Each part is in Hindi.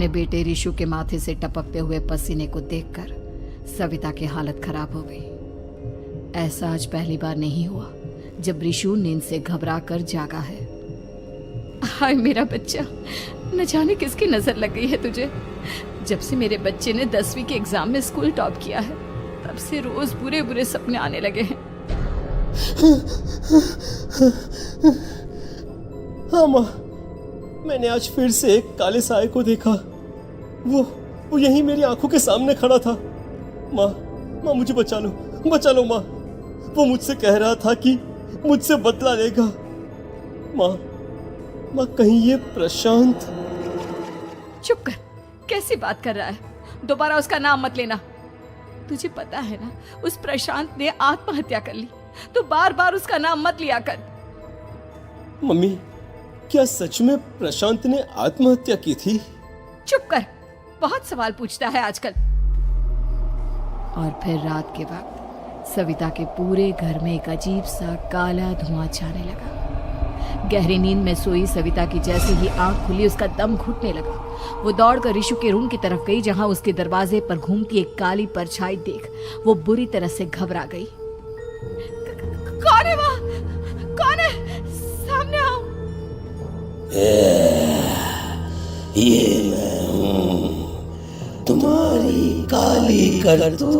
अपने बेटे रिशु के माथे से टपकते हुए पसीने को देखकर सविता की हालत खराब हो गई। ऐसा आज पहली बार नहीं हुआ जब रिशु नींद से घबरा कर जागा है। हाय मेरा बच्चा, न जाने किसकी नजर लग गई है तुझे। जब से मेरे बच्चे ने 10वीं के एग्जाम में स्कूल टॉप किया है तब से रोज बुरे बुरे सपने आने लगे हैं। हाँ माँ, मैंने आज फिर से एक काले साए को देखा। वो यहीं मेरी आंखों के सामने खड़ा था। माँ मुझे बचा लो माँ। वो मुझसे कह रहा था कि मुझसे बदला लेगा। माँ कहीं ये प्रशांत। चुप कर, कैसी बात कर रहा है? दोबारा उसका नाम मत लेना। तुझे पता है ना, उस प्रशांत ने आत्महत्या कर ली, तो बार बार उसका नाम मत लिया कर। मम्मी, क्या सच में प्रशांत ने आत्महत्या की थी? चुप कर, बहुत सवाल पूछता है आजकल। और फिर रात के वक्त सविता के पूरे घर में एक अजीब सा काला धुआं छाने लगा। गहरी नींद में सोई सविता की जैसे ही आंख खुली उसका दम घुटने लगा। वो दौड़कर रिशु के रूम की तरफ गई जहां उसके दरवाजे पर घूमती एक काली परछाई देख वो बुरी तरह से घबरा गई। कौन है वहाँ? कौन है? सामने आओ। ये मैं हूँ, तुम्हारी काली करतूत।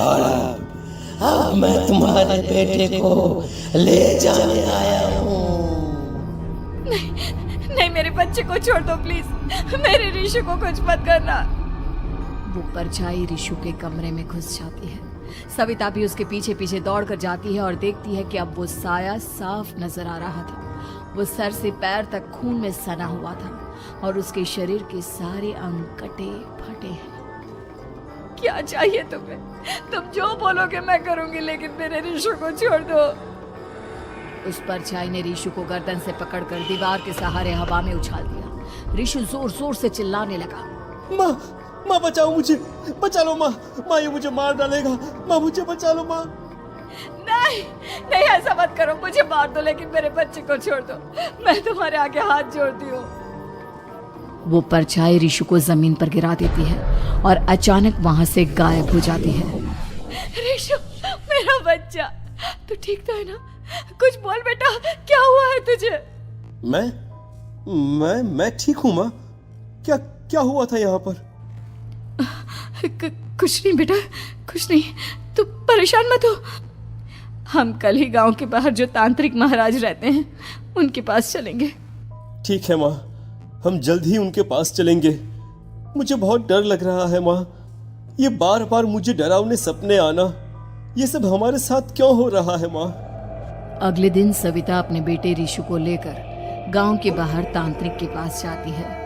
और अब मैं तुम्हारे बेटे को ले जाने आया हूँ। नहीं, मेरे बच्चे को छोड़ दो प्लीज। मेरे रिशु को कुछ मत करना। वो परछाई रिशु के कमरे में घुस जाती है। सविता भी उसके पीछे पीछे दौड़कर जाती है और देखती है कि अब वो साया साफ नजर आ रहा था। वो सर से पैर तक खून में सना हुआ था और उसके शरीर के सारे अंग कटे फटे हैं। क्या चाहिए तुम्हें? तुम जो बोलोगे मैं करूंगी, लेकिन मेरे रिशु को छोड़ दो। उस परछाई ने रिशु को गर्दन से पकड़कर दीवार के सहारे हवा में उछाल दिया। रिशु जोर जोर से चिल्लाने लगा। माँ बचाओ मुझे, बचा लो माँ। ये मुझे मार डालेगा। माँ मुझे बचा लो माँ। नहीं ऐसा मत करो। मुझे मार दो लेकिन मेरे बच्चे को छोड़ दो। मैं तुम्हारे आगे हाथ जोड़ती हूँ। वो परछाई रिशु को जमीन पर गिरा देती है और अचानक वहां से गायब हो जाती है। रिशु, मेरा बच्चा, तू ठीक तो है ना? कुछ बोल बेटा, क्या हुआ है तुझे? मैं ठीक हूँ माँ। क्या हुआ था यहाँ पर? कुछ नहीं बेटा, कुछ नहीं। तू परेशान मत हो। हम कल ही गांव के बाहर जो तांत्रिक महाराज रहते हैं उनके पास चलेंगे। ठीक है माँ, हम जल्द ही उनके पास चलेंगे। मुझे बहुत डर लग रहा है माँ। ये बार बार मुझे डरावने सपने आना, ये सब हमारे साथ क्यों हो रहा है माँ? अगले दिन सविता अपने बेटे रिशु को लेकर गांव के बाहर तांत्रिक के पास जाती है।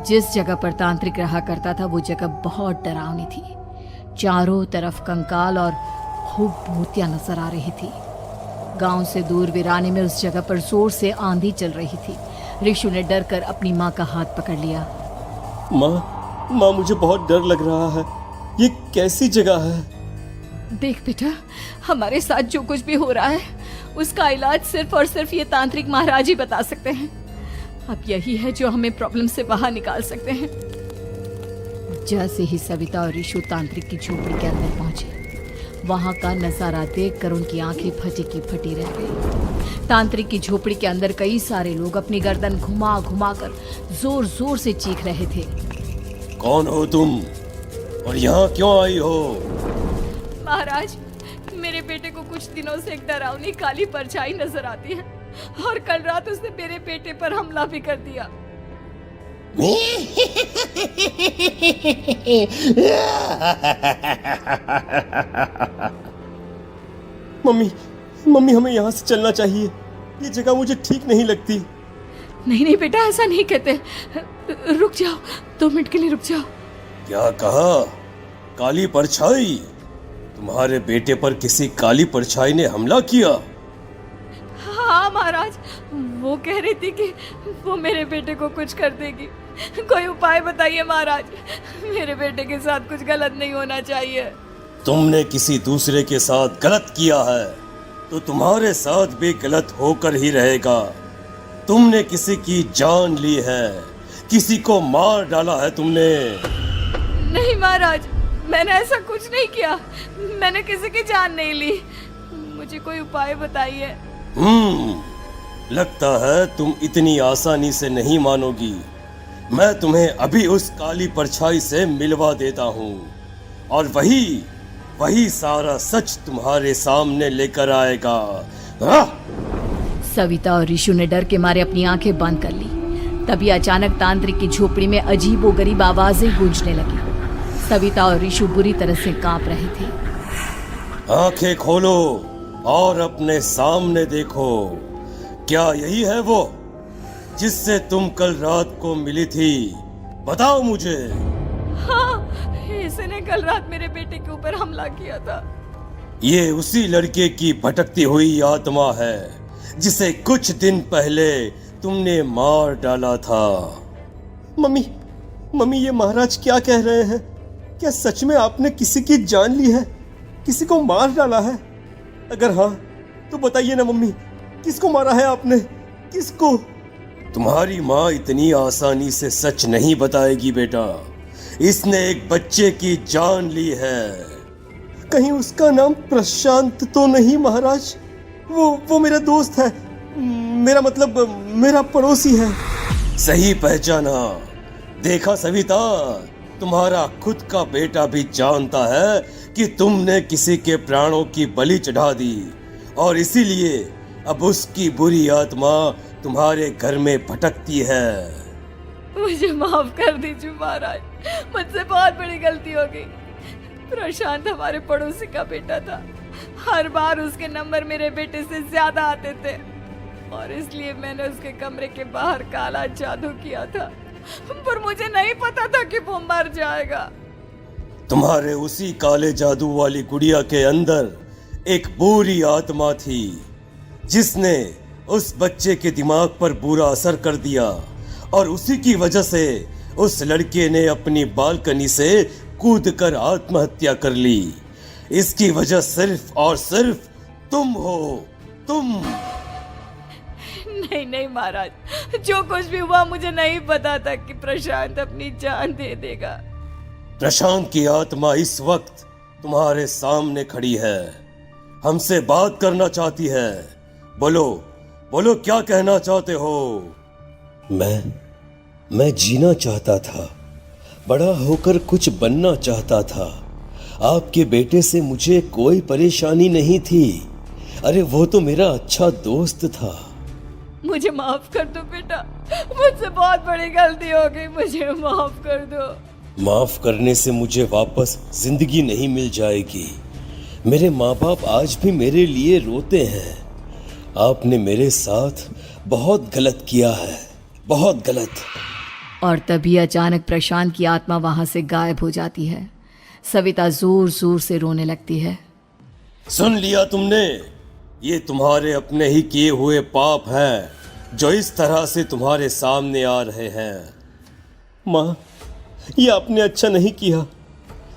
जिस जगह पर तांत्रिक रहा करता था वो जगह बहुत डरावनी थी। चारों तरफ कंकाल और खूब भूतियां नजर आ रही थी। गांव से दूर वीराने में उस जगह पर जोर से आंधी चल रही थी। रिशु ने डर कर अपनी माँ का हाथ पकड़ लिया। माँ मुझे बहुत डर लग रहा है। ये कैसी जगह है? देख बेटा, हमारे साथ जो कुछ भी हो रहा है उसका इलाज सिर्फ और सिर्फ ये तांत्रिक महाराज ही बता सकते हैं। अब यही है जो हमें प्रॉब्लम से बाहर निकाल सकते हैं। जैसे ही सविता और रिशु तांत्रिक की झोपड़ी के अंदर पहुंचे, वहां का नजारा देखकर उनकी आंखें फटी की फटी रह गई। तांत्रिक की झोपड़ी के अंदर कई सारे लोग अपनी गर्दन घुमा घुमा कर जोर जोर से चीख रहे थे। कौन हो तुम और यहाँ क्यों आई हो? महाराज, मेरे बेटे को कुछ दिनों से एक डरावनी काली परछाई नजर आती है और कल रात उसने मेरे बेटे पर हमला भी कर दिया। मम्मी हमें यहाँ से चलना चाहिए। ये जगह मुझे ठीक नहीं लगती। नहीं बेटा, ऐसा नहीं कहते। रुक जाओ, 2 मिनट के लिए रुक जाओ। क्या कहा? काली परछाई? तुम्हारे बेटे पर किसी काली परछाई ने हमला किया? हाँ महाराज, वो कह रही थी कि वो मेरे बेटे को कुछ कर देगी। कोई उपाय बताइए महाराज, मेरे बेटे के साथ कुछ गलत नहीं होना चाहिए। तुमने किसी दूसरे के साथ गलत किया है। तो तुम्हारे साथ भी गलत होकर ही रहेगा। तुमने किसी की जान ली है, किसी को मार डाला है तुमने। नहीं महाराज, मैंने ऐसा कुछ नहीं किया। मैंने किसी की जान नहीं ली। मुझे कोई उपाय बताइए। लगता है तुम इतनी आसानी से नहीं मानोगी। मैं तुम्हें अभी उस काली परछाई से मिलवा देता हूँ और वही सारा सच तुम्हारे सामने लेकर आएगा। सविता और ऋषु ने डर के मारे अपनी आंखें बंद कर ली। तभी अचानक तांत्रिक की झोपड़ी में अजीबोगरीब आवाजें गूंजने लगी। सविता और ऋषु बुरी तरह से कांप रहे थे। आंखें खोलो और अपने सामने देखो। क्या यही है वो जिससे तुम कल रात को मिली थी? बताओ मुझे। हाँ, इसने कल रात मेरे बेटे के ऊपर हमला किया था। ये उसी लड़के की भटकती हुई आत्मा है जिसे कुछ दिन पहले तुमने मार डाला था। मम्मी ये महाराज क्या कह रहे हैं? क्या सच में आपने किसी की जान ली है, किसी को मार डाला है? अगर हाँ तो बताइए ना मम्मी, किसको मारा है आपने? किसको? तुम्हारी माँ इतनी आसानी से सच नहीं बताएगी बेटा। इसने एक बच्चे की जान ली है। कहीं उसका नाम प्रशांत तो नहीं महाराज? वो मेरा दोस्त है, मेरा मतलब मेरा पड़ोसी है। सही पहचाना। देखा सविता, तुम्हारा खुद का बेटा भी जानता है कि तुमने किसी के प्राणों की बलि चढ़ा दी और इसीलिए अब उसकी बुरी आत्मा तुम्हारे घर में भटकती है। मुझे माफ कर दीजिए महाराज, मुझसे बहुत बड़ी गलती हो गई। प्रशांत हमारे पड़ोसी का बेटा था। हर बार उसके नंबर मेरे बेटे से ज्यादा आते थे और इसलिए मैंने उसके कमरे के बाहर काला जादू किया था, पर मुझे नहीं पता था कि वो मर जाएगा। तुम्हारे उसी काले जादू वाली गुड़िया के अंदर एक बुरी आत्मा थी जिसने उस बच्चे के दिमाग पर बुरा असर कर दिया और उसी की वजह से उस लड़के ने अपनी बालकनी से कूदकर आत्महत्या कर ली। इसकी वजह सिर्फ और सिर्फ तुम हो, तुम। नहीं महाराज, जो कुछ भी हुआ मुझे नहीं पता था कि प्रशांत अपनी जान दे देगा। प्रशांत की आत्मा इस वक्त तुम्हारे सामने खड़ी है, हमसे बात करना चाहती है। बोलो क्या कहना चाहते हो? मैं जीना चाहता था, बड़ा होकर कुछ बनना चाहता था। आपके बेटे से मुझे कोई परेशानी नहीं थी। अरे वो तो मेरा अच्छा दोस्त था। मुझे माफ कर दो बेटा, मुझसे बहुत बड़ी गलती हो गई, मुझे माफ कर दो। माफ करने से मुझे वापस जिंदगी नहीं मिल जाएगी। मेरे माँ बाप आज भी मेरे लिए रोते हैं। आपने मेरे साथ बहुत गलत किया है, बहुत गलत। और तभी अचानक प्रशांत की आत्मा वहां से गायब हो जाती है। सविता जोर जोर से रोने लगती है। सुन लिया तुमने? ये तुम्हारे अपने ही किए हुए पाप हैं जो इस तरह से तुम्हारे सामने आ रहे हैं। माँ, ये आपने अच्छा नहीं किया।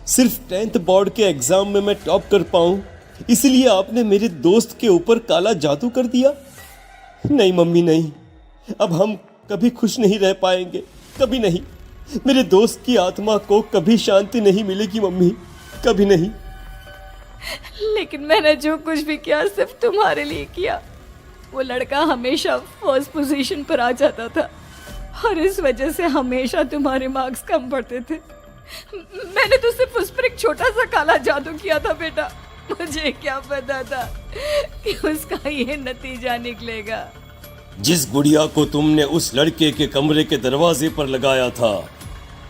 सिर्फ 10th बोर्ड के एग्जाम में मैं टॉप कर पाऊं, इसलिए आपने मेरे दोस्त के ऊपर काला जादू कर दिया। नहीं मम्मी नहीं, अब हम कभी खुश नहीं रह पाएंगे, कभी नहीं। मेरे दोस्त की आत्मा को कभी शांति नहीं मिलेगी मम्मी, कभी नहीं। लेकिन मैंने जो कुछ भी किया सिर्फ तुम्हारे लिए किया। वो लड़का हमेशा फर्स्ट पोजीशन पर आ जाता था और इस वजह से हमेशा तुम्हारे मार्क्स कम पड़ते थे। मैंने तो सिर्फ उस पर एक छोटा सा काला जादू किया था बेटा। मुझे क्या पता था कि उसका ये नतीजा निकलेगा। जिस गुड़िया को तुमने उस लड़के के कमरे के दरवाजे पर लगाया था,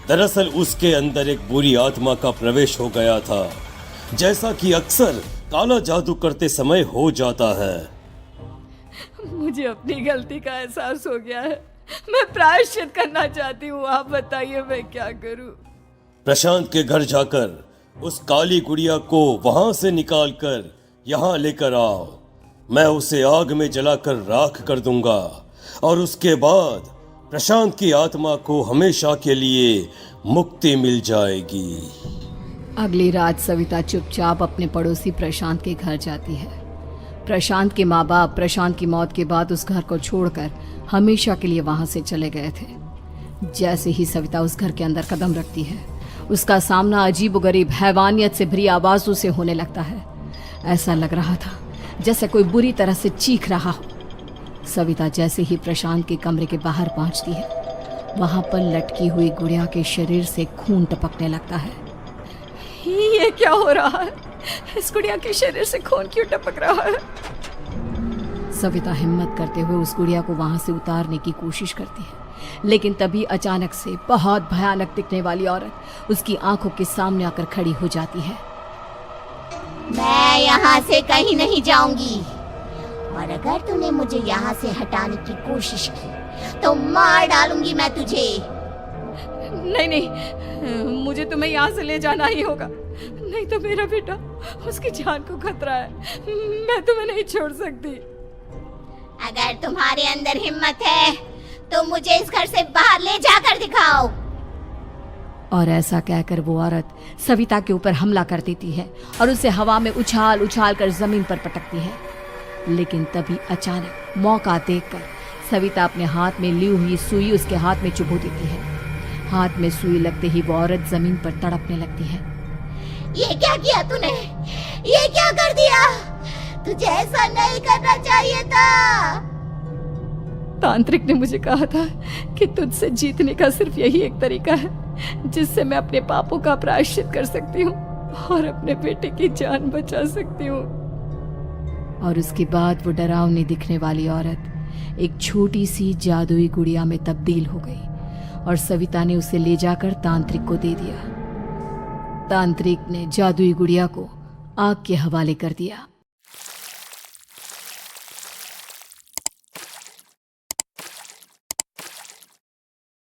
दरअसल उसके अंदर एक बुरी आत्मा का प्रवेश हो गया था, जैसा कि अक्सर काला जादू करते समय हो जाता है। मुझे अपनी गलती का एहसास हो गया है। मैं प्रायश्चित करना चाहती हूँ। आप बताइए मैं क्या करूँ? प्रशांत के घर जाकर उस काली गुड़िया को वहां से निकालकर यहाँ लेकर आओ। मैं उसे आग में जलाकर राख कर दूंगा और उसके बाद प्रशांत की आत्मा को हमेशा के लिए मुक्ति मिल जाएगी। अगली रात सविता चुपचाप अपने पड़ोसी प्रशांत के घर जाती है। प्रशांत के माँ बाप प्रशांत की मौत के बाद उस घर को छोड़कर हमेशा के लिए वहां से चले गए थे। जैसे ही सविता उस घर के अंदर कदम रखती है, उसका सामना अजीबोगरीब हैवानियत से भरी आवाजों से होने लगता है। ऐसा लग रहा था जैसे कोई बुरी तरह से चीख रहा हो। सविता जैसे ही प्रशांत के कमरे के बाहर पहुंचती है, वहां पर लटकी हुई गुड़िया के शरीर से खून टपकने लगता है। ये क्या हो रहा है? इस गुड़िया के शरीर से खून क्यों टपक रहा है? सविता हिम्मत करते हुए उस गुड़िया को वहां से उतारने की कोशिश करती है, लेकिन तभी अचानक से बहुत भयानक दिखने वाली औरत उसकी आंखों के सामने आकर खड़ी हो जाती है। मैं यहाँ से कहीं नहीं जाऊंगी, और अगर तूने मुझे यहाँ से हटाने की कोशिश की तो मार डालूंगी मैं तुझे। नहीं नहीं, मुझे तुम्हें यहाँ से ले जाना ही होगा, नहीं तो मेरा बेटा, उसकी जान को खतरा है। मैं तुम्हें नहीं छोड़ सकती। अगर तुम्हारे अंदर हिम्मत है तो मुझे इस घर से बाहर ले जाकर दिखाओ। और ऐसा कहकर वो औरत सविता के ऊपर हमला कर देती है और उसे हवा में उछाल उछाल कर जमीन पर पटकती है। लेकिन तभी अचानक मौका देखकर सविता अपने हाथ में ली हुई सुई उसके हाथ में चुभो देती है। हाथ में सुई लगते ही वो औरत जमीन पर तड़पने लगती है। ये क्या किया तूने? ये क्या कर दिया? तुझे ऐसा नहीं करना चाहिए था। तांत्रिक ने मुझे कहा था कि तुझसे जीतने का सिर्फ यही एक तरीका है जिससे मैं अपने पापों का प्रायश्चित कर सकती हूँ और अपने बेटे की जान बचा सकती हूँ। और उसके बाद वो डरावनी दिखने वाली औरत एक छोटी सी जादुई गुड़िया में तब्दील हो गई और सविता ने उसे ले जाकर तांत्रिक को दे दिया। तांत्रिक ने जादुई गुड़िया को आग के हवाले कर दिया।